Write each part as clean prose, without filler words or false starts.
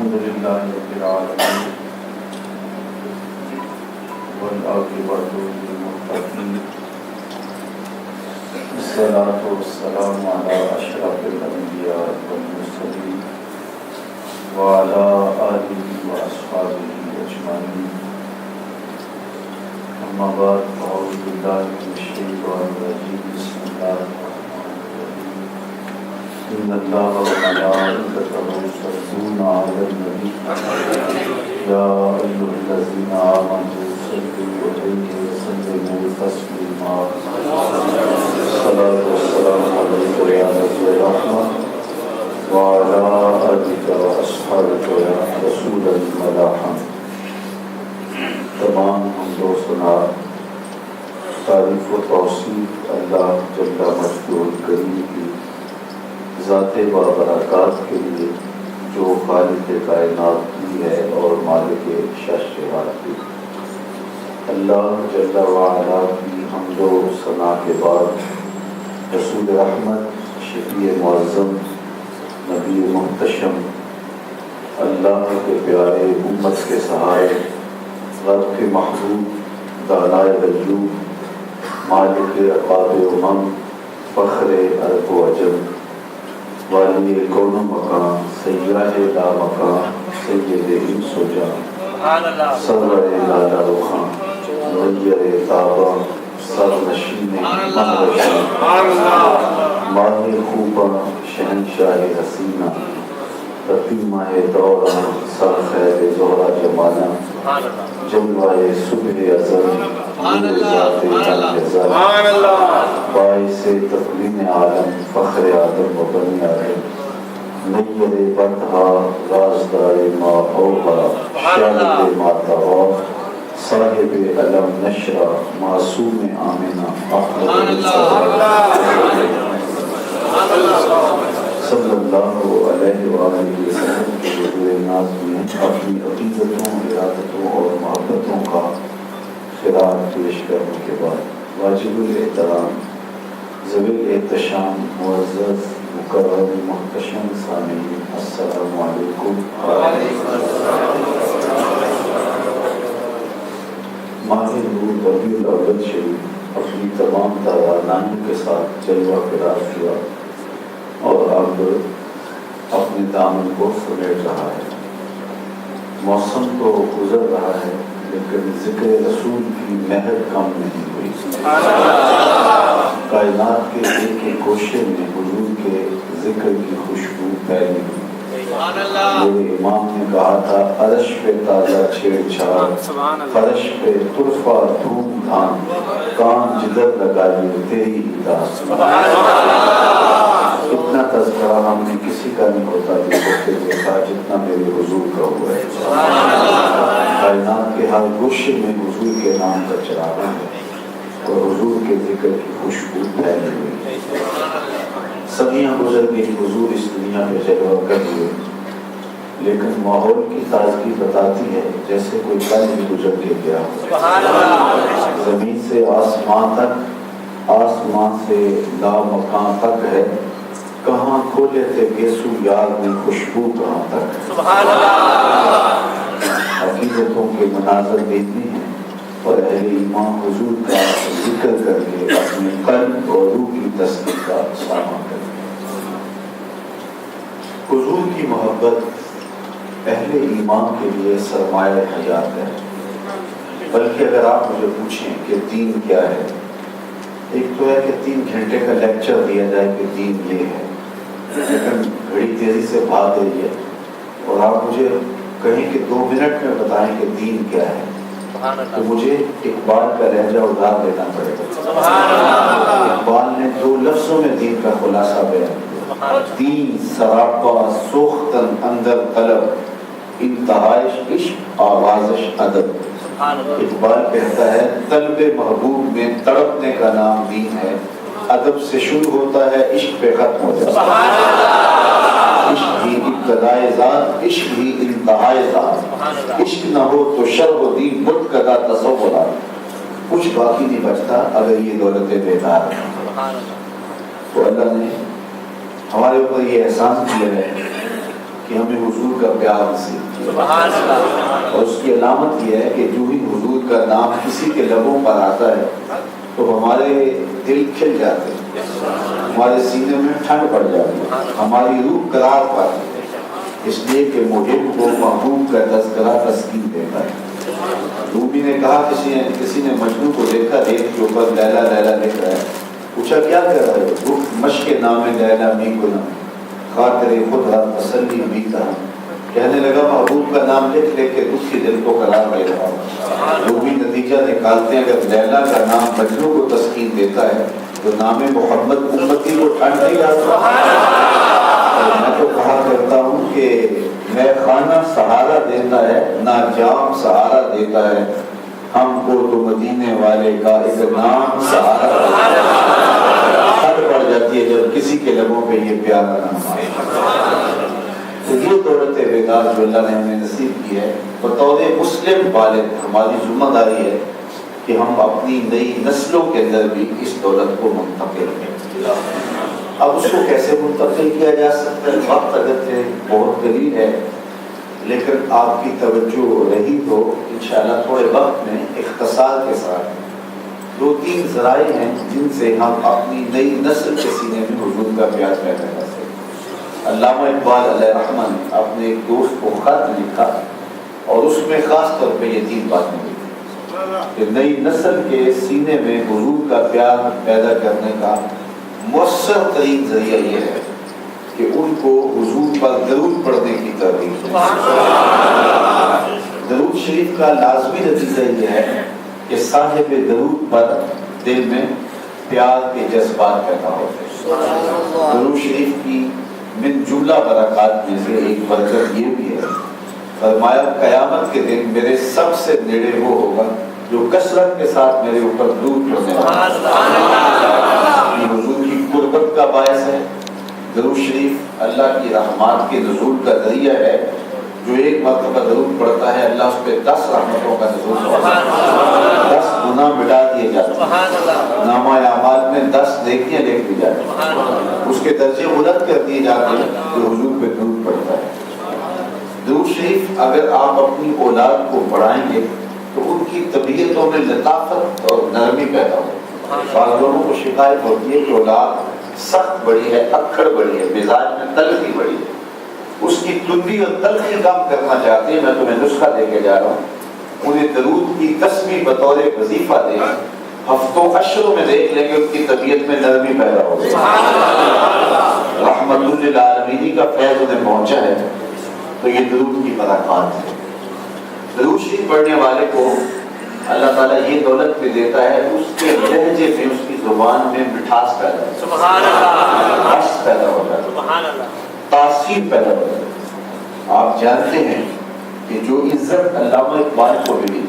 الحمد للہ رب العالمین والعاقبۃ للمتقین الصلاۃ والسلام علی اشرف الانبیاء والمرسلین وعلی آلہ واصحابہ اجمعین اما بعد اعوذ باللہ من الشیطان الرجیم بسم اللہ الرحمن الرحیم ان اللہ وملائکتہ یصلون علی النبی یا ایھا الذین آمنوا صلوا علیہ وسلموا تسلیما الصلاۃ والسلام علیک یا نبی الرحمۃ وعلی آلک واصحابک یا رسول الملاحم۔ تمام حمد و ثنا تعریف و توصیف اللہ جل مجدہ الکریم کی ذات بابرکات کے لیے جو خالق کائنات کی ہے اور مالک شاشرات کی۔ اللہ جل وعلا کی حمد و ثنا کے بعد رسول رحمت، شفیع معظم، نبی محتشم، اللہ کے پیارے امت کے سہارے، رب کے محبوب، دانائے غیوب، مالک عقاب امم، فخر عرب و عجم، والی کون و مکان، سیاہ لا مکان، سید انس و جان، سرور لالا رخان، نیر تاباں، سرنشین مہرشاں، ماہ خوباں، شہنشاہ حسینہ، رقیمہ دوراں، سر خیر زہرہ جمانہ، جلوہ صبح ازل، نور ذات الجزل، باعث تکوین عالم، فخر آدم و بنی آدم، نیر بطحا، رازدار ما اوحا، شاہد ما طغا، صاحب علم نشرہ، معصوم آمنہ، احمد صلی اللہ علیہ وآلہ وسلم کے حضور ناز میں اپنی عقیدتوں، ارادتوں اور محبتوں کا خراج پیش کرنے کے بعد واجب الاحترام، ذوی الاحتشام، معزز مکرم محتشم سامعین، السلام علیکم۔ ماہ نور ربیع الاول شریف اپنی تمام توانائیوں کے ساتھ جلوہ فراز ہوا اور اب اپنے دامن کو سمیٹ رہا ہے۔ موسم تو گزر رہا ہے لیکن ذکر رسول کی مہر کم نہیں ہوئی۔ کائنات کے ایک ایک گوشے میں حضور کے ذکر کی خوشبو پھیلی ہوئی۔ میرے امام نے کہا تھا، عرش پہ تازہ چھیڑ چھاڑ، فرش پہ طرفہ دھوم دھام، کان جدر لگائیے تیری داس۔ اتنا تذکرہ ہم نے کسی کا نہیں ہوتا دیکھا جتنا میرے حضور کا ہوا ہے۔ کائنات کے ہر گوشے میں حضور کے نام کا چراغ ہے اور حضور کے ذکر کی خوشبو پھیلی ہوئی۔ صدیاں گزر گئی، حضور اس دنیا میں جلوہ کر ہوئے، لیکن ماحول کی تازگی بتاتی ہے جیسے کوئی کل بھی گزر کے گیا ہو۔ زمین سے آسمان تک، آسمان سے لامکان تک ہے، کہاں کھولے تھے گیسو یار میں خوشبو کہاں تک ہے۔ عقیدتوں کے مناظر دیکھنے ہیں اور اہل ایمان حضور کا ذکر کر کے اپنے قلب اور روح کی تسکین کا سامان کریں۔ حضور کی محبت اہل ایمان کے لیے سرمایہ حیات ہے۔ بلکہ اگر آپ مجھے پوچھیں کہ دین کیا ہے، ایک تو ہے کہ 3 گھنٹے کا لیکچر دیا جائے کہ دین یہ ہے، لیکن بڑی تیزی سے بھاگ رہی ہے، اور آپ مجھے کہیں کہ 2 منٹ میں بتائیں کہ دین کیا ہے، تو مجھے اقبال کا لہجہ ادھار دینا پڑے گا۔ اقبال نے 2 لفظوں میں دین کا خلاصہ بیان کیا، دین سراپا سوختن اندر طلب، انتہائش عشق آغازش ادب۔ اقبال کہتا ہے، طلب محبوب میں تڑپنے کا نام دین ہے، ادب سے شروع ہوتا ہے، عشق پہ ختم ہو جاتا ہے۔ عشق ہی ابتدائے ذات، عشق ہی انتہائے ذات، عشق نہ ہو تو شرح و دین بت کدا تصورات، کچھ باقی نہیں بچتا اگر یہ دولتیں بیدار ہیں۔ تو اللہ نے ہمارے اوپر یہ احسان کیا ہے کہ ہمیں حضور کا پیار نصیب سبحان اللہ. اور اس کی علامت یہ ہے کہ جو ہی حضور کا نام کسی کے لبوں پر آتا ہے تو ہمارے دل کھل جاتے ہیں، ہمارے سینے میں ٹھنڈ پڑ جاتی ہے، ہماری روح قرار پاتی ہے، اس لیے کہ محب کو محبوب کا تذکرہ تسکین دیتا ہے. رومی نے کہا کسی نے مجنوں کو دیکھا ریت کے اوپر لیلا لیلا لکھ رہا ہے، پوچھا کیا کر رہے ہو؟ رخ مشق نام لیلا می گناہ خاطر خود را تسلی بھی کہا. کہنے لگا محبوب کا نام لکھ لے کے اس کے دل کو قرار دے رہا ہوں. رومی نتیجہ نکالتے ہیں اگر لیلا کا نام مجنوں کو تسکین دیتا ہے تو نام محمد امتی کو ٹھنڈ نہیں لاتا. میں تو کہا کرتا ہوں کہ میں خانہ سہارا دیتا ہے نہ جام سہارا دیتا ہے، ہم کو تو مدینے والے کا ایک نام سہارا حد پڑ جاتی ہے جب کسی کے لبوں پہ یہ پیارا نام آئے. تو یہ دولت بیدار جو اللہ نے ہمیں نصیب کی ہے، بطور مسلم والد ہماری ذمہ داری ہے کہ ہم اپنی نئی نسلوں کے اندر بھی اس دولت کو منتقل کریں. اب اس کو کیسے منتقل کیا جا سکتا ہے؟ وقت اگرچہ بہت قلیل ہے لیکن آپ کی توجہ رہی تو انشاءاللہ تھوڑے وقت میں اختصار کے ساتھ 2-3 ذرائع ہیں جن سے ہم اپنی نئی نسل کے سینے میں حضور کا پیار پیدا کر سکتے ہیں. علامہ اقبال علیہ رحمہ نے اپنے ایک دوست کو خط لکھا اور اس میں خاص طور پہ یہ 3 باتیں لکھی کہ نئی نسل کے سینے میں حضور کا پیار پیدا کرنے کا مؤثر ترین ذریعہ یہ ہے کہ ان کو حضور پر درود پڑھنے کی ترغیب دیں. درود شریف کا لازمی نتیجہ یہ ہے کہ صاحب درود پر دل میں پیار کے جذبات پیدا ہوتے ہیں. درود شریف کی من جملہ برکات میں سے ایک برکت یہ بھی ہے، فرمایا قیامت کے دن میرے سب سے نیڑے وہ ہوگا جو کثرت کے ساتھ میرے اوپر درود پڑھنے والا. یہ حضور کی قربت کا باعث ہے. درود شریف اللہ کی رحمات کے نزول کا ذریعہ ہے. جو ایک مرتبہ درود پڑھتا ہے اللہ اس پہ 10 رحمتوں کا نزول کرتا ہے، 10 گناہ مٹا دیے جاتے ہیں، نامہ اعمال میں 10 نیکیاں لکھ دی جاتی ہیں، اس کے درجے بلند کر دیے جاتے ہیں جو حضور پہ درود پڑھتا ہے. درود شریف اگر آپ اپنی اولاد کو پڑھائیں گے تو ان کی طبیعتوں میں لطافت اور نرمی پیدا ہوگی. بعض لوگوں کو شکایت ہوتی ہے کہ اولاد سخت بڑی ہے، اکڑ بڑی ہے، مزاج میں تلخی بڑی ہے، اس کی تندی اور تلخی کم کرنا چاہتے ہیں. میں تمہیں نسخہ دے کے جا رہا ہوں، انہیں درود کی تسبیح بطور وظیفہ دیں، ہفتوں اشروں میں دیکھ لیں گے ان کی طبیعت میں نرمی پیدا ہو گئی. رحمت للعالمین کا فیض انہیں پہنچا ہے. تو یہ درود کی برکات ہے. درود شریف پڑھنے والے کو اللہ تعالیٰ یہ دولت بھی دیتا ہے، اس کے لہجے میں اس کی زبان میں مٹھاس پیدا ہوتا ہے، سبحان اللہ، رس پیدا ہوتا ہے، سبحان اللہ، تاثیر پیدا ہوتا ہے. آپ جانتے ہیں کہ جو عزت علامہ اقبال کو ملی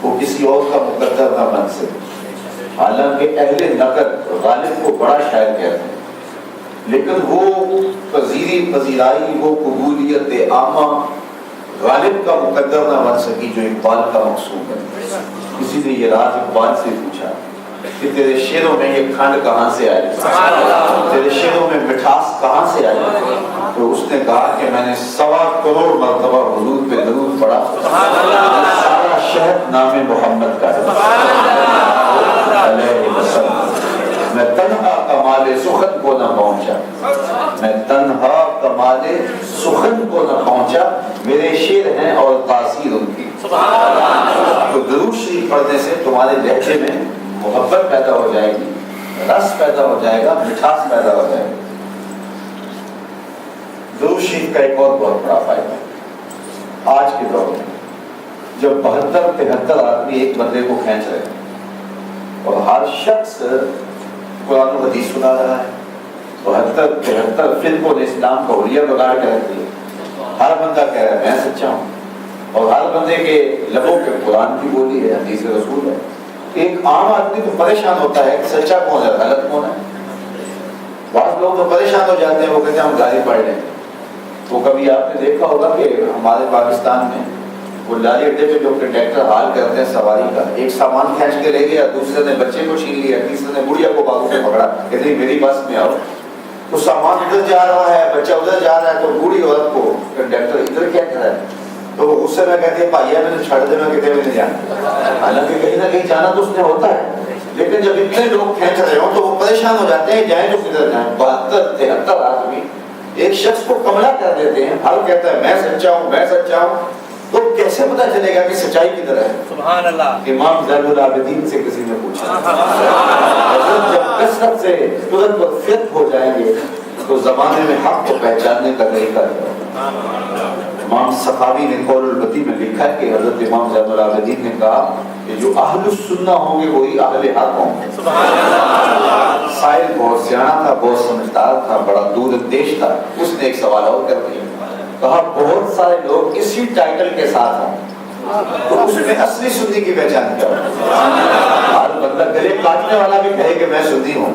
وہ کسی اور کا مقدر نہ بن سکے. حالانکہ اہل نقد غالب کو بڑا شاعر کہتے ہیں لیکن وہ پذیرائی وہ قبولیت عامہ غالب کا مقدر نہ بن سکی جو اقبال کا مقصود ہے. کسی نے یہ راز اقبال سے پوچھا کہ تیرے شعروں میں یہ کھنڈ کہاں سے آئی، تیرے شعروں میں مٹھاس کہاں سے آئی؟ تو اس نے کہا کہ میں نے 1.25 کروڑ مرتبہ حضور پہ درود پڑھا، سارا شہر نام محمد کا علیہ وسلم. میں تنہا کمال سخن کو نہ پہنچا، میں تنہا کمال سخن کو نہ پہنچا، میرے شعر ہیں اور تاثیر ان کی. تو درود شریف پڑھنے سے تمہارے لہجے میں محبت پیدا ہو جائے گی، رس پیدا ہو جائے گا، مٹھاس پیدا ہو جائے گی. درود شریف کا ایک اور بہت بڑا فائدہ ہے. آج کے دور میں جب 72-73 آدمی ایک بندے کو کھینچ رہے ہیں اور ہر شخص قرآن و حدیث سنا رہا ہے، 72-73 فرقوں نے اسلام کا حلیہ بگاڑ کے رکھ دیا. ہر بندہ کہہ رہا ہے میں سچا ہوں اور ہر بندے کے لبوں پہ قرآن کی بولی ہے، حدیث رسول ہے. ایک عام آدمی تو پریشان ہوتا ہے کہ سچا کون ہے غلط کون ہے. بعض لوگ تو پریشان ہو جاتے ہیں، وہ کہتے ہیں ہم گالی پڑھ لیں. تو کبھی آپ نے دیکھا ہوگا کہ ہمارے پاکستان میں وہ لاری اڈے پہ جو کنڈکٹر حال کرتے ہیں سواری کا، ایک سامان کھینچ کے لے گیا، دوسرے نے بچے کو چھین لیا، تیسرے نے بڑھیا کو بازو سے پکڑا کہ نہیں میری بس میں آؤ. تو سامان ادھر جا رہا ہے، بچہ ادھر جا رہا ہے، تو بوڑھی عورت کو کنڈکٹر ادھر کیا کر رہا ہے، تو وہ غصے میں کہتے ہیں بھائی میں نے چھڑ دینا کتنے میں نہیں جانا، حالانکہ کہیں نہ کہیں جانا تو اس نے ہوتا ہے، لیکن جب اتنے لوگ کھینچ رہے ہوں تو وہ پریشان ہو جاتے ہیں جائیں تو کدھر جائیں۔ 72-73 آدمی ایک شخص کو کملا کر دیتے ہیں، ہر کہتا ہے میں سچا ہوں میں سچا ہوں، تو کیسے پتا چلے گا کہ سچائی کدھر ہے؟ سبحان اللہ۔ امام زین العابدین سے کسی نے پوچھا، حضرت جب کثرت سے ترنت پر فت ہو جائیں گے تو زمانے میں حق کو پہچاننے کا طریقہ ہے۔ امام سخاوی نے قول البدی میں لکھا ہے کہ حضرت امام زین العابدین نے کہا کہ جو اہل السنہ ہوں گے وہی اہل حق ہوں گے۔ سائل بہت سیانا تھا، بہت سمجھدار تھا، بڑا دور اندیش تھا، اس نے ایک سوال اور کر دیا، کہا بہت سارے لوگ اسی ٹائٹل کے ساتھ ہوں تو اس میں اصلی سنی کی پہچان کیا ہو؟ ہر بندہ گلے کاٹنے والا بھی کہے کہ میں سنی ہوں،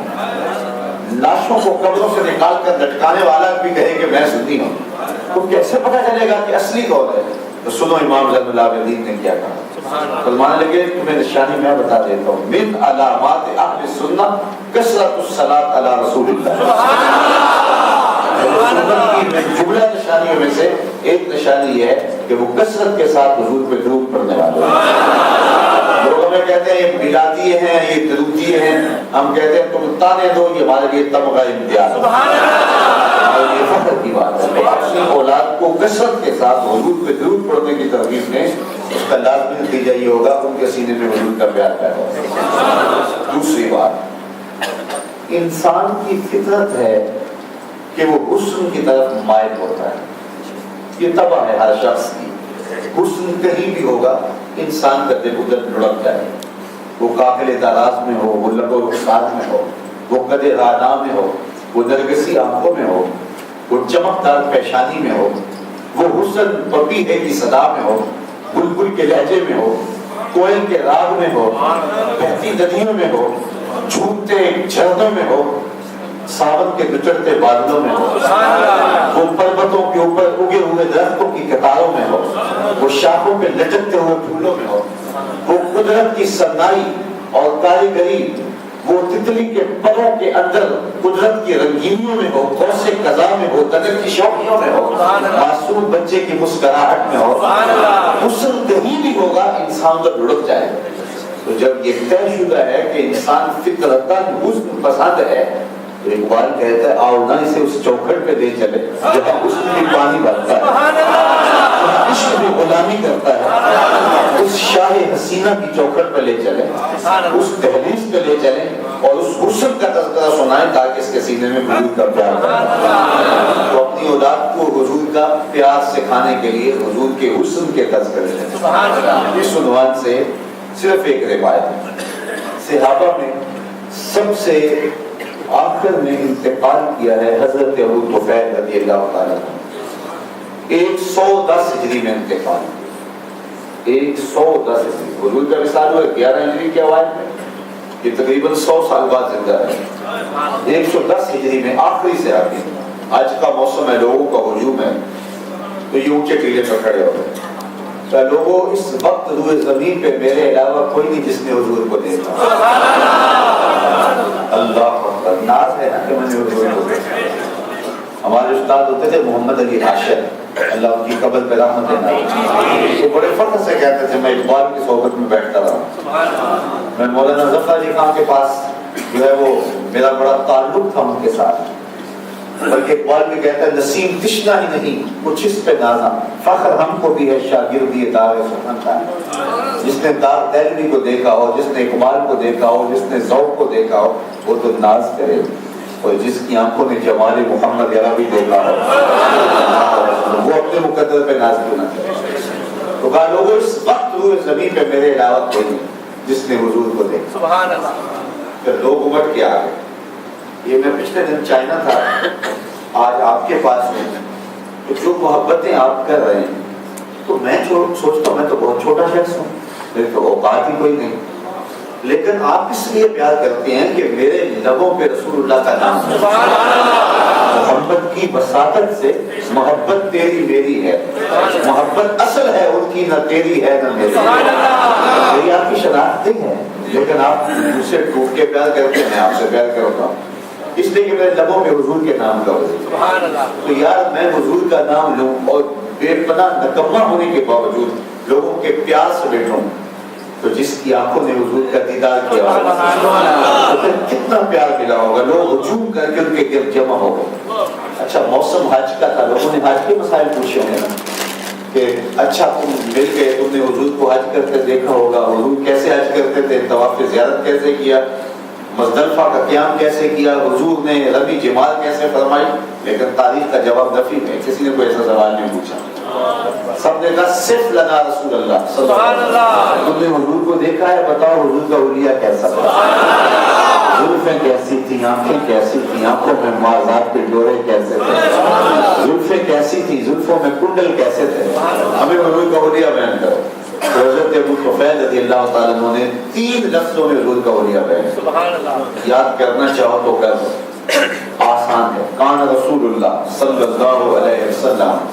لاشوں کو قبروں سے نکال کر لٹکانے والا بھی کہے کہ میں سنی ہوں، تو کیسے پتہ چلے گا کہ اصلی کون ہے؟ تو سنو امام زین العابدین نے کیا کہا، فرمانے لگے تمہیں نشانی میں بتا دیتا ہوں، من علامات اہل سنہ کثرت الصلاۃ علی رسول اللہ۔ جملہ نشانیوں میں سے ایک نشانی یہ ہے کہ وہ کثرت کے ساتھ حضور پہ درود پڑھنے والے ہیں۔ لوگ ہمیں کہتے ہیں یہ میلادی ہیں، یہ درودی ہیں، ہم کہتے ہیں تم تانے دو، یہ ہمارے لیے تمغہ امتیاز ہے، یہ فخر کی بات ہے۔ تو اپنی اولاد کو کثرت کے ساتھ حضور پہ درود پڑھنے کی ترغیب میں اس کا لازمی نتیجہ یہ ہوگا ان کے سینے میں حضور کا پیار پیدا ہوگا۔ دوسری بات، انسان کی فطرت ہے کہ وہ حسن کی طرف مائل ہوتا ہے، یہ طبع ہے ہر شخص کی۔ حسن کہیں بھی ہوگا انسان کا دل ادھر لڑک جائے، وہ قافل دراز میں ہو، وہ لب و رخسار میں ہو، وہ قد رانا میں ہو، وہ نرگسی آنکھوں میں ہو، وہ چمکدار پیشانی میں ہو، وہ حسن پپیہے کی صدا میں ہو، بلبل کے لہجے میں ہو، کوئل کے راگ میں ہو، بہتی ندیوں میں ہو، جھومتے جھرنوں میں ہو، ساون کے بچڑتے بادلوں میں ہو، وہ پروتوں کے اوپر اگے ہوئے درختوں کی قطاروں میں ہو، وہ شاخوں پہ لٹکتے ہوئے پھولوں میں ہو، وہ قدرت کی صنائی اور کاریگری، وہ تتلی کے پروں کے اندر قدرت کی رنگینیوں میں ہو، غوث قضا میں ہو، دگر کی شوقیوں میں ہو، معصوم بچے کی مسکراہٹ میں ہو، حسن کہیں بھی ہوگا انسان کا لڑک جائے۔ تو جب یہ طے شدہ ہے کہ انسان فطرتاً حسن پسند ہے تو اقبال کہتا ہے آؤ نہ اسے اس چوکھٹ پہ لے چلے جہاں حسن بھی پانی بھرتا ہے، عشق بھی غلامی کرتا ہے، اس شاہ حسینہ کی چوکھٹ پہ لے چلے، اس دہلیز پہ لے چلے اور اس حسن کا تذکرہ سنائیں تاکہ اس کے سینے میں حضور کا پیار ہو۔ تو اپنی اولاد کو حضور کا پیار سکھانے کے لیے حضور کے حسن کے تذکرے لیں۔ اس عنوان سے صرف ایک روایت، صحابہ میں سب سے آخر میں انتقال کیا ہے حضرت ابو طفیل رضی اللہ تعالیٰ عنہ، 110 ہجری میں انتقال، 110 ہجری، حضور کا وصال ہوا 11 ہجری کے اوائل میں، یہ تقریباً 100 سال بعد زندہ ہے، 110 ہجری میں آخری سے آگے۔ آج کا موسم ہے، لوگوں کا ہجوم ہے، تو یہ اونچے ٹیلے پر کھڑے ہو گئے، لوگوں اس وقت روئے زمین پہ میرے علاوہ کوئی نہیں جس نے حضور کو دیکھا۔ اللہ اکبر، ناز ہے نا کہ میں نے حضور کو دیکھا۔ ہمارے استاد ہوتے تھے محمد علی حاشر، اللہ ان کی قبر پہ رحمت دینا، وہ بڑے فخر سے کہتے تھے میں اقبال کی صحبت میں بیٹھتا رہا، میں مولانا ظفر علی خان کے پاس جو ہے وہ میرا بڑا تعلق تھا ان کے ساتھ، بلکہ اقبال بھی کہتا ہے نسیم تشنا ہی نہیں کچھ اس پہ نازا، فخر ہم کو بھی ہے شاگردی دار سخن کا۔ جس نے دار دہلوی کو دیکھا ہو، جس نے اقبال کو دیکھا ہو، جس نے ذوق کو دیکھا ہو، وہ تو ناز کرے، اور جس کی آنکھوں نے جمال محمد عربی دیکھا ہو وہ اپنے مقدر پہ ناز کیوں نہ کرے۔ تو کہا لوگوں اس وقت روئے زمین پہ میرے علاوہ کوئی نہیں جس نے حضور کو دیکھا۔ سبحان اللہ۔ پھر لوگ امٹ کے آگے، یہ میں پچھلے دن چائنا تھا، آج آپ کے پاس میں، تو جو محبتیں آپ کر رہے ہیں تو میں سوچتا ہوں میں تو بہت چھوٹا شخص ہوں، میری تو اوقات ہی کوئی نہیں، لیکن آپ اس لیے پیار کرتے ہیں کہ میرے لبوں پہ رسول اللہ کا نام ہے۔ محبت کی بساطت سے محبت تیری میری ہے، محبت اصل ہے ان کی، نہ تیری ہے نہ میری، میری آپ کی شناخت نہیں ہے، لیکن آپ مجھ سے ٹوٹ کے پیار کرتے ہیں، میں آپ سے پیار کرتا ہوں۔ اس لیے کہ میرے لبوں میں حضور کے نام کا وزیر. سبحان اللہ. تو یار میں حضور کا نام لوں اور بے پناہ نکما ہونے کے باوجود لوگوں کے پیار سے بیٹھوں, تو جس کی آنکھوں نے حضور کا دیدار کیا ہوگا تو پھر کتنا پیار ملا ہوگا. لوگ ہجوم کر کے ان کے گرد جمع ہو گئے. اچھا موسم حج کا تھا, لوگوں نے حج کے مسائل پوچھے ہوں گے نا کہ اچھا تم مل گئے, تم نے حضور کو حج کرتے دیکھا ہوگا, حضور کیسے حج کرتے تھے, طواف زیارت کیسے کیا, مزدلفہ کا قیام کیسے کیا, حضور نے رمی جمال کیسے فرمائی. لیکن تاریخ کا جواب نفی ہے, کسی نے کوئی ایسا سوال نہیں پوچھا. سب نے کہا صرف لنا رسول اللہ صلی اللہ علیہ وسلم. تم نے حضور کو دیکھا ہے, بتاؤ حضور کا حلیہ کیسا تھا, زلفیں کیسی تھیں, آنکھیں کیسی تھیں, آنکھوں میں معاذات کے ڈورے کیسے تھے, زلفیں کیسی تھیں, زلفوں میں کنڈل کیسے تھے, ہمیں حضور کا حلیہ بیان کرو. حضرت ابو طفیل رضی اللہ تعالیٰ عنہ نے 3 لفظوں میں حضور کا حلیہ بیان کیا. سبحان اللہ. یاد کرنا چاہو تو کر دو, آسان ہے. کان رسول اللہ صلی اللہ علیہ وسلم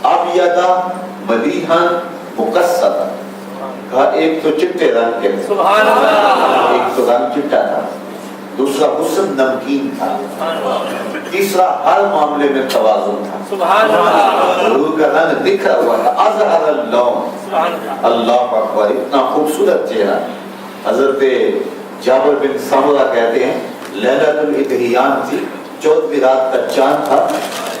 ابیض ملیحا مقصدا. کہا ایک تو چٹے رنگ کے تھے, سبحان اللہ. ایک تو رنگ چٹا تھا, دوسرا حسن نمکین تھا, تیسرا ہر معاملے میں توازن تھا. سبحان اللہ. حضور کا رنگ دکھا ہوا تھا, اظہر اللون. اللہ اکبر, اتنا خوبصورت چہرہ. حضرت جابر بن سمرہ کہتے ہیں لیلۃ الادھیان تھی, 14ویں رات کا چاند تھا,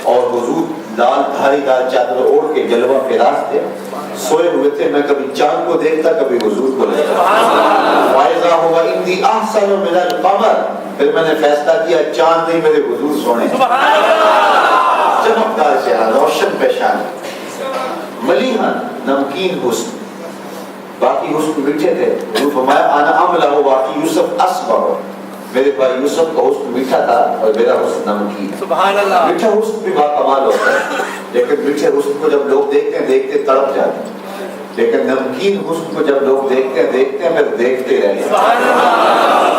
اور حضور لال دھاری دار چادر اوڑھ کے جلوہ فراز تھے, سوئے ہوئے تھے. میں کبھی چاند کو دیکھتا, کبھی حضور کو دیکھتا. فائزہ ہوا اندی احسن من القمر, پھر میں نے فیصلہ کیا چاند نہیں میرے حضور سونے. چمکدار چہرہ, روشن پیشانی, ملیحا نمکین حسن, باقی حسن میٹھے تھے. حضور فرمایا انا املہ باقی یوسف اصبر, میرے بھائی یوسف کا حسن میٹھا تھا اور میرا حسن نمکین. سبحان اللہ. میٹھا حسن بھی باکمال ہوتا ہے, لیکن میٹھے حسن کو جب لوگ دیکھتے ہیں دیکھتے تڑپ جاتے ہیں, لیکن نمکین حسن کو جب لوگ دیکھتے ہیں پھر دیکھتے رہتے ہیں.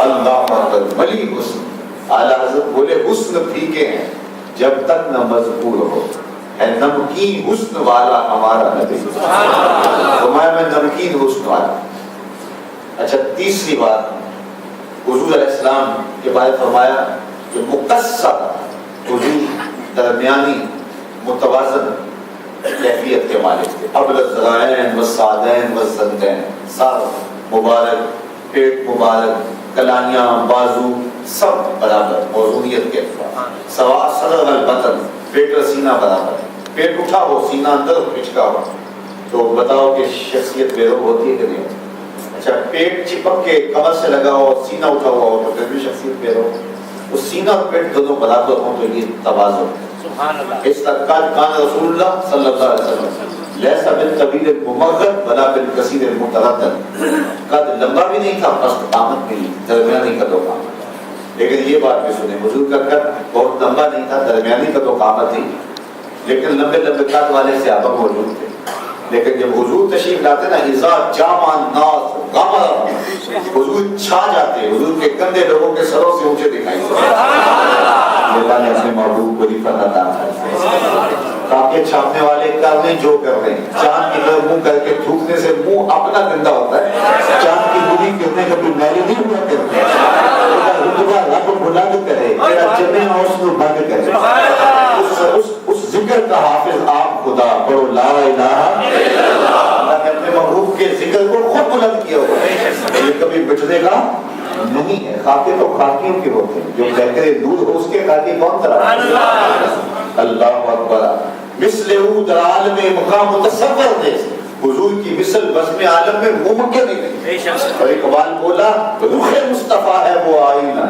اللہ اکبر. ملی حسن. اعلیٰ حضرت بولے حسن پھیکے ہیں جب تک نہ مذکور ہو, ہے نمکین حسن والا ہمارا نبی. فرمایا میں نمکین حسن والا. اچھا تیسری بات, حضور علیہ السلام کے بارے فرمایا کہ مقصد, حضور درمیانی متوازن کیفیت کے مالک تھے. ابل الذرائین والسعدین والزندین, سر مبارک, پیٹ مبارک, کلانیاں, بازو سب برابر, موزونیت کے اتفاق. سوا صدر البطن, پیٹ اور سینہ برابر, پیٹ اٹھا ہو سینہ اندر پچکا ہو, تو بتاؤ کہ شخصیت بے رغ ہوتی ہے کہ نہیں. اچھا پیٹ چپک کے کمر سے لگا ہو, سینہ اٹھا ہوا ہو, تو پھر بھی شخصیت بے رغ. وہ سینہ اور پیٹ دونوں برابر ہوں تو یہ توازن. سبحان اللہ. اس طرح کان رسول اللہ صلی اللہ علیہ وسلم لیسا بالطویل الممغد ولا بالقصیر المتردد. قد لمبا بھی نہیں تھا, پست قامت بھی نہیں, درمیانی قد و قامت. لیکن یہ بات بھی سنیں, حضور کا قد بہت لمبا نہیں تھا, درمیانی قد و قامت تھی, لیکن لمبے لمبے قد والے صحابہ موجود تھے. لیکن جب حضور تشریف لاتے نا, اذا جامع الناس غمر, حضور چھا جاتے, حضور کے کندھے لوگوں کے سروں سے اونچے دکھائی دیتے. اللہ نے اپنے محبوب کو رفعت عطا فرمائی. کاکے چھاپنے والے کر لیں جو کر رہے ہیں, چاند کی طرف منہ کر کے تھوکنے سے منہ اپنا گندا ہوتا ہے, چاند کی بری کرنے کبھی میلے نہیں ہوا کرتے. رب بلند کرے, تیرا جمع حسن بند کرے. اس ذکر کا حافظ آپ خدا, پڑھو لا الہ الا اللہ. اللہ نے اپنے محبوب کے ذکر کو خود بلند کیا ہوا ہے, یہ کبھی بچنے کا نہیں ہے. خاکے تو خاکیوں کے ہوتے ہیں, جو بہتر دور ہو اس کے خاکے کون طرح. اللہ اکبر. مثلہ در عالم مقام متصور نہیں, حضور کی مثل بزم عالم میں ممکن ہی نہیں. اور اقبال بولا روح مصطفیٰ ہے وہ آئینہ,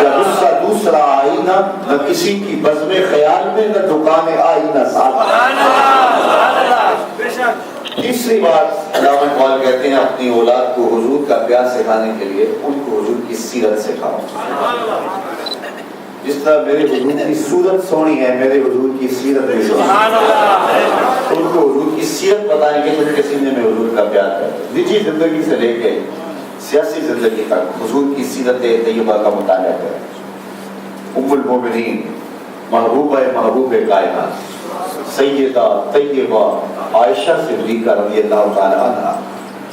یا دوسرا آئینہ نہ کسی کی بزم خیال میں, نہ دکان آئینہ ساتھ. تیسری بات علامہ اقبال کہتے ہیں اپنی اولاد کو حضور کا پیار سکھانے کے لیے ان کو حضور کی سیرت سکھاؤ. جس طرح میرے حضور کی صورت سونی ہے, میرے حضور کی سیرت بھی سونی ہے. ان کو حضور کی سیرت بتائیں گے تو ان کے سینے میں حضور کا پیار ہے. نجی زندگی سے لے کے سیاسی زندگی تک حضور کی سیرت طیبہ کا مطالعہ کریں. ام المومنین محبوب کائنات سیدہ طیبہ عائشہ صدیقہ رضی اللہ تعالی عنہ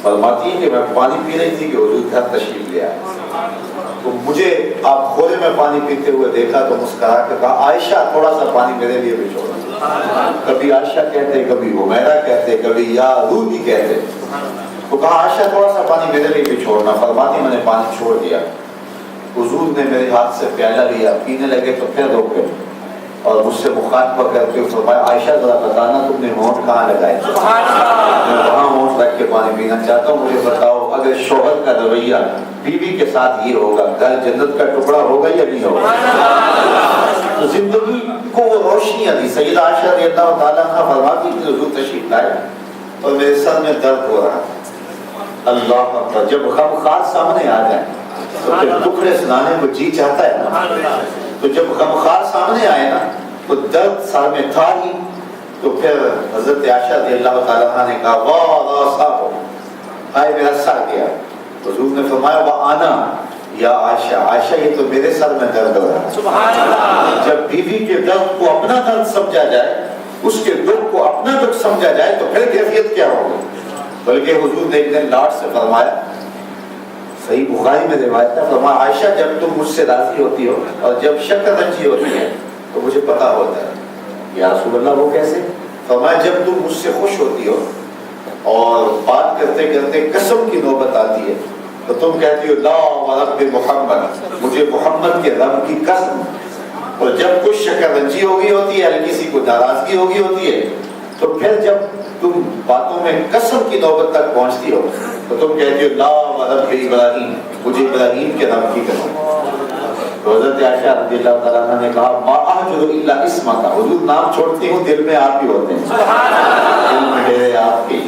فرماتی ہے کہ میں پانی پی رہی تھی کہ حضور گھر تشریف لے آئے. تو مجھے آپ خورے میں پانی پیتے ہوئے دیکھا تو مسکرا کے کہا عائشہ تھوڑا سا پانی میرے لیے بھی چھوڑنا. کبھی عائشہ کہتے, کبھی حمیرہ کہتے, کبھی یا روح بھی کہتے. تو کہا عائشہ تھوڑا سا پانی میرے لیے بھی چھوڑنا. فرماتی میں نے پانی چھوڑ دیا. حضور نے میرے ہاتھ سے پیالہ لیا, پینے لگے تو پھر روک گئے اور مجھ سے مخاطبہ کر کے فرمایا عائشہ ذرا بتانا تم نے ہونٹ کہاں لگائے؟ میں وہاں ہونٹ رکھ کے پانی پینا چاہتا ہوں. مجھے بتاؤ اگر شوہر کا رویہ بیوی کے ساتھ یہ ہوگا, گھر جنت کا ٹکڑا ہوگا یا نہیں ہوگا؟ تو زندگی کو وہ روشنیاں دی. سیدہ عائشہ رضی اللہ تعالیٰ عنہا فرماتی کہ حضور تشریف لائے اور میرے سر میں درد ہو رہا. اللہ اکبر. جب غمخوار سامنے آ جائے تو پھر دکھڑے سنانے کو جی چاہتا ہے نا. تو جب غمخوار سامنے آئے نا تو درد سر میں تھا ہی. تو پھر حضرت عائشہ رضی اللہ تعالیٰ عنہا نے کہا واہ صاحب, آئے میرا سر گیا. حضور نے فرمایا وَأَنَا یا عائشہ, عائشہ یہ تو میرے سر میں درد ہو رہا ہے. سبحان اللہ. جب بیوی کے درد کو اپنا درد سمجھا جائے, اس کے دکھ کو اپنا دکھ سمجھا جائے تو پھر کیفیت کیا ہوگی. بلکہ حضور نے ایک دن لاڈ سے فرمایا, صحیح بخاری میں روایت ہے, فرمایا عائشہ جب تم مجھ سے راضی ہوتی ہو اور جب شکر رنجی ہوتی ہے تو مجھے پتا ہوتا ہے. یا رسول اللہ وہ کیسے؟ فرمایا جب تم مجھ سے خوش ہوتی ہو اور بات کرتے کرتے قسم کی نوبت آتی ہے تو تم کہتی ہو لا ورب محمد, مجھے محمد کے رب کی قسم. اور جب کچھ شکر رنجی ہوگی ہوتی ہے, کسی کو ناراضگی ہوگی ہوتی ہے, تو پھر جب تم باتوں میں قسم کی نوبت تک پہنچتی ہو تو تم کہتی ہو لا ورب ابراہیم, مجھے ابراہیم کے رب کی قسم. تو حضرت عائشہ رضی اللہ تعالیٰ عنہ نے کہا ما احجر الا اسمک, حضور نام چھوڑتی ہوں دل میں آپ ہی ہوتے ہیں, دل میں میرے آپ کے.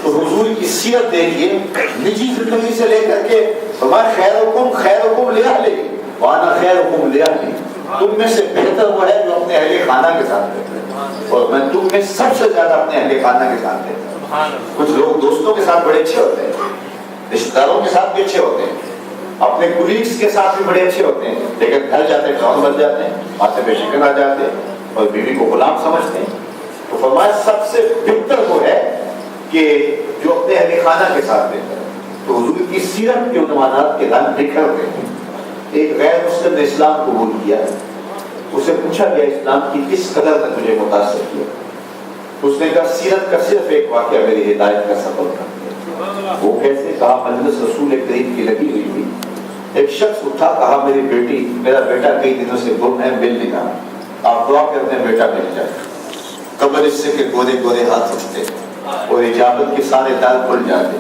تو حضور کی سیرت دیکھیے, نجی زندگی سے لے کر کے فرمایا خیرکم لاہلہ وانا خیرکم لاہلی, تم میں سے بہتر وہ ہے جو اپنے اہل خانہ کے ساتھ رہتا ہے اور میں تم میں سب سے زیادہ اپنے اہل خانہ کے ساتھ رہتا ہوں. کچھ لوگ دوستوں کے ساتھ بڑے اچھے ہوتے ہیں, رشتہ داروں کے ساتھ بھی اچھے ہوتے ہیں, اپنے کولیگز کے ساتھ بھی بڑے اچھے ہوتے ہیں, لیکن گھر جاتے کام بن جاتے ہیں, ماتھے پہ شکن آ جاتے ہیں اور بیوی کو غلام سمجھتے ہیں. تو فرمایا سب سے بہتر وہ ہے کہ جو اپنے اہل خانہ کے ساتھ رہتا ہے. تو حضور کی سیرت کے عنوانات کے رنگ نکھرتے ہیں. ایک غیر مسلم نے اسلام قبول کیا, اسے پوچھا گیا اسلام کی کس قدر نے تجھے متاثر کیا؟ اس نے کہا سیرت کا صرف ایک واقعہ میری ہدایت کا سبب بن گیا. وہ کیسے؟ کہا مجلس رسول کریم کی لگی ہوئی تھی, ایک شخص اٹھا, کہا میرا بیٹا کئی دنوں سے گم ہے, مل نہیں رہا, آپ دعا کرتے ہیں بیٹا مل جائے. قبر اس سے کہ گورے گورے ہاتھ اٹھتے اور اجابت کے سارے دار کھل جاتے.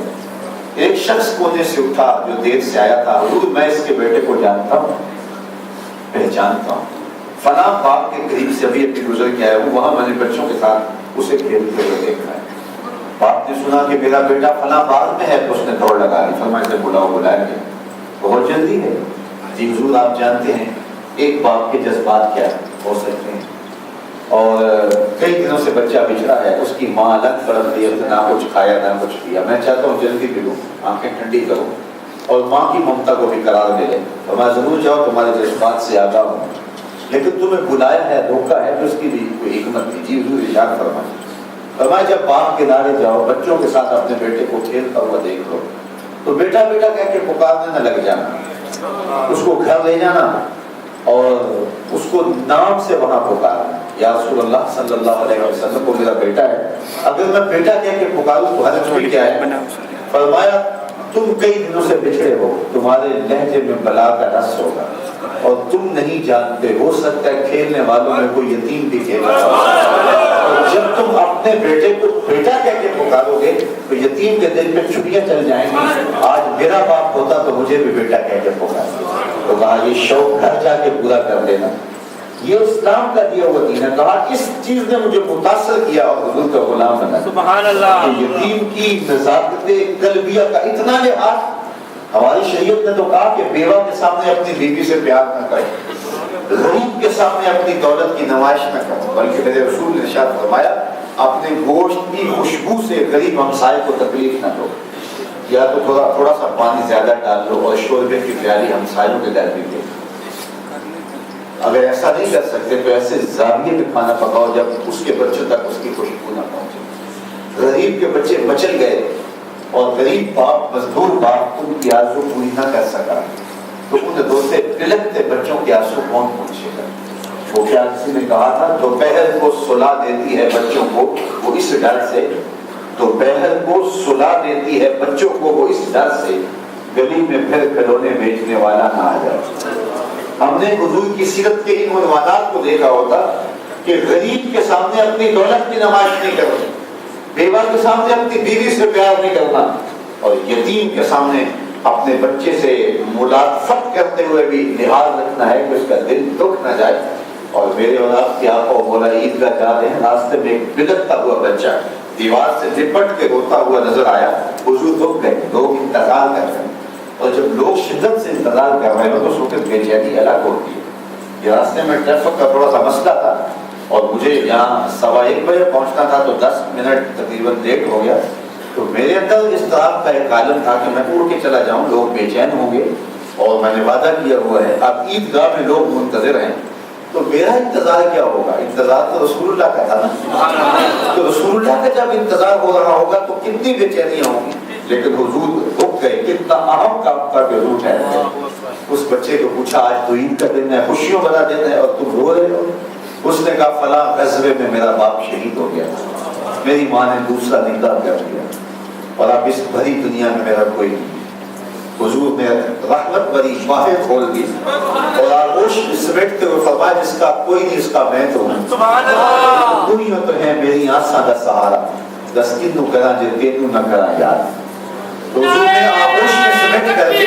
ایک شخص کونے سے اٹھا جو دیر سے آیا تھا, حضور میں اس کے بیٹے کو جانتا ہوں, پہچانتا ہوں, فلاں باغ کے قریب سے ابھی گزر کے آیا ہوں, وہاں میں نے بچوں کے ساتھ اسے کھیلتے ہوئے دیکھا ہے. باپ نے سنا کہ میرا بیٹا فلاں باغ میں ہے تو اس نے دوڑ لگا لی. فرمایا اسے بلایا گیا. بہت جلدی ہے. جی حضور آپ جانتے ہیں ایک باپ کے جذبات کیا ہو سکتے ہیں, اور کئی دنوں سے بچہ بچھڑا ہے, اس کی ماں الگ تڑپ دی, نہ کچھ کھایا نہ کچھ پیا. میں چاہتا ہوں جلدی ملوں, آنکھیں ٹھنڈی کروں اور ماں کی ممتا کو بھی قرار ملے. اور میں ضرور جاؤ, تمہارے جذبات سے آگاہ ہوں, لیکن تمہیں بلایا ہے, روکا ہے, تو اس کی بھی کوئی حکمت نہیں. جی حضور ارشاد فرمائے. فرمایا جب باغ کے کنارے جاؤ, بچوں کے ساتھ اپنے بیٹے کو کھیلتا ہوا دیکھ لو تو بیٹا بیٹا کہہ کے پکارنے نہ لگ جانا, اس کو گھر لے جانا اور اس کو نام سے وہاں پکارنا. یا رسول اللہ صلی اللہ علیہ وسلم کو میرا بیٹا ہے, اگر میں بیٹا کہہ کے پکاروں تو حرج بھی کیا ہے؟ فرمایا تم کئی دنوں سے بچھڑے ہو, تمہارے لہجے میں بلا کا رس ہوگا اور تم نہیں جانتے, ہو سکتا ہے کھیلنے والوں میں کوئی یتیم بھی کھیل رہا ہو. اور جب تم اپنے بیٹے کو بیٹا کہہ کے پکارو گے تو یتیم کے دل پہ چھٹیاں چل جائیں گی. آج میرا باپ ہوتا تو مجھے بھی بیٹا کہہ کے پکارتا. تو کہا یہ شوق گھر جا کے پورا کر دینا, یہ اسلام کا دیا ہوا دین ہے. کہا اس چیز نے مجھے متاثر کیا اور حضور کا غلام بنا. سبحان اللہ. یتیم کی نزاکت قلبیہ کا اتنا لحاظ. ہماری شریعت نے تو کہا کہ بیوہ کے سامنے اپنی بیوی سے پیار نہ کرے, غریب کے سامنے اپنی دولت کی نمائش نہ کرے, بلکہ میرے رسول نے ارشاد فرمایا اپنے گوشت کی خوشبو سے غریب ہمسائے کو تکلیف نہ دو, یا تو تھوڑا سا پانی زیادہ ڈال دو اور شوربے کی پیالی ہمسایوں کے گھر بھی دے. اگر ایسا نہیں کر سکتے تو ایسے زاویے میں کھانا پکاؤ جب اس کے بچوں تک اس کی خوشبو نہ پہنچے. غریب کے بچے مچل گئے اور غریب باپ, مزدور باپ ان کی آرزو پوری نہ کر سکا تو ان روتے بلکتے بچوں کے آنسو کون پہنچے گا؟ وہ کیا کسی نے کہا تھا دوپہر کو سلا دیتی ہے بچوں کو وہ اس ڈر سے، دوپہر کو سلا دیتی ہے بچوں کو وہ اس ڈر سے گلی میں پھر کھلونے بیچنے والا نہ آ جائے۔ ہم نے حضور کی سیرت کے ان عنوانات کو دیکھا ہوتا کہ غریب کے سامنے اپنی دولت کی نمائش نہیں کرنا، بیوہ کے سامنے اپنی بیوی سے پیار نہیں کرنا، اور یتیم کے سامنے اپنے بچے سے ملاطفت کرتے ہوئے بھی لحاظ رکھنا ہے کہ اس کا دل دکھ نہ جائے۔ اور میرے اور آپ کے آقا مولا عیدگاہ جا رہے ہیں، راستے میں ایک بلکتا ہوا بچہ دیوار سے لپٹ کے روتا ہوا نظر آیا، حضور رک گئے، لوگ انتظار کر رہے ہیں، اور جب لوگ شدت سے انتظار کر رہے ہیں تو اس وقت بے چینی الگ ہوتی ہے۔ یہ راستے میں ٹریفک کا تھوڑا سا مسئلہ تھا اور مجھے یہاں 1:15 بجے پہنچنا تھا تو 10 منٹ تقریباً لیٹ ہو گیا، تو میرے اندر اس طرح کا ایک عالم تھا کہ میں اڑ کے چلا جاؤں، لوگ بے چین ہوں گے، اور میں نے وعدہ کیا ہوا ہے اب عیدگاہ میں لوگ منتظر ہیں، تو میرا انتظار کیا ہوگا؟ انتظار تو رسول اللہ کا تھا نا، تو رسول اللہ کا جب انتظار ہو رہا ہوگا تو کتنی بے چینیاں ہوں گی، لیکن حضور رک گئے۔ کتنا اہم کام تھا کہ حضور ٹھہر گئے۔ اس بچے کو پوچھا آج تو عید کا دن ہے، خوشیوں والا دن ہے اور تم رو رہے ہو؟ اس نے کہا فلاں غزوے میں میرا باپ شہید ہو گیا، میری ماں نے دوسرا نکاح کر دیا، اور اب اس بھری دنیا میں میرا کوئی نہیں۔ حضور نے رحمت بری باہیں کھول دی اور آغوش سمیٹتے ہوئے فرمایا جس کا کوئی نہیں اس کا میں تو ہوں، دنیا تو ہے میری آساں کا سہارا، دس کنوں کراں جے تینوں نہ کراں یاد۔ حضور نے آغوش میں سمیٹ کر دی